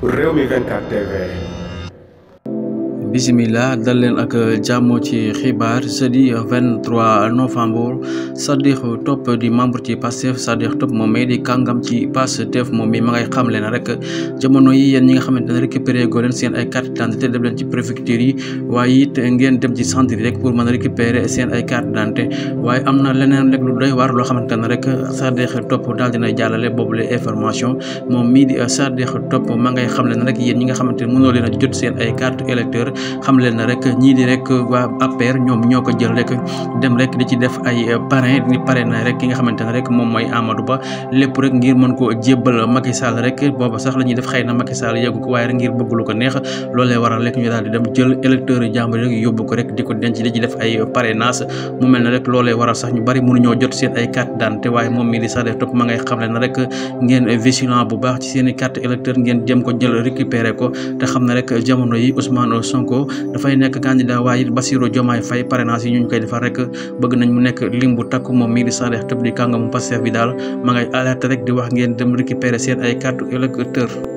Rewmi 24 TV. Bismillah dal leen ak jàmm ci xibaar jeudi 23 novembre Sadikh Top di membre ci Pastef Sadikh Top moom di kàngam ci Pastef moom mi ma ngay xam leen rek jamono yi yéen ñi nga xamante ne récupéré goo leen seen ay carte d'identité dem leen ci préfecture yi waaye it ngeen dem ci centre yi rek pour mën a récupérer seen ay carte d'identité waaye am na leneen rek lu doy waar loo xamante ne rek Sadikh Top daal dina jàllale boobule information moom mii di Sadikh Top ma ngay xam leen rek yéen ñi nga xamante ne mënoo leen a jot seen ay carte électeur xam leen na rek ñii di rek waa APR ñoom ñoo ko jël rek dem rek di ci def ay parrain di parrain rek ki nga xamante ne rek moom mooy Amadou Ba lépp rek ngir mën koo jébbal Macky Sall rek booba sax la ñuy def xëy na Macky Sall yeggu ko waaye rek ngir bëgg lu ko neex loolee waral rek ñu daal di dem jël électeur yi jàmbur rek yóbbu ko rek di ko denc di ci def ay parrainage mu mel ne rek loolee waral sax ñu bari mënuñoo jot seen ay carte d'identité waaye moom mii di Sadikh Top ma ngay xam leen na rek ngeen vigilant bu baax ci seen i carte électeur ngeen jëm ko jël récupérer ko te xam ne rek jamono yi Ousmane Sonko dafay nekk candidat waaye Bassirou Diomaye Faye parrainage yi ñu koy defar rek bëgg nañ mu nekk lim bu takku moom mii di Sadikh Top di kàngamu Pastef bi daal ma ngay alerte rek di wax ngeen dem récupérer seen ay carte électeur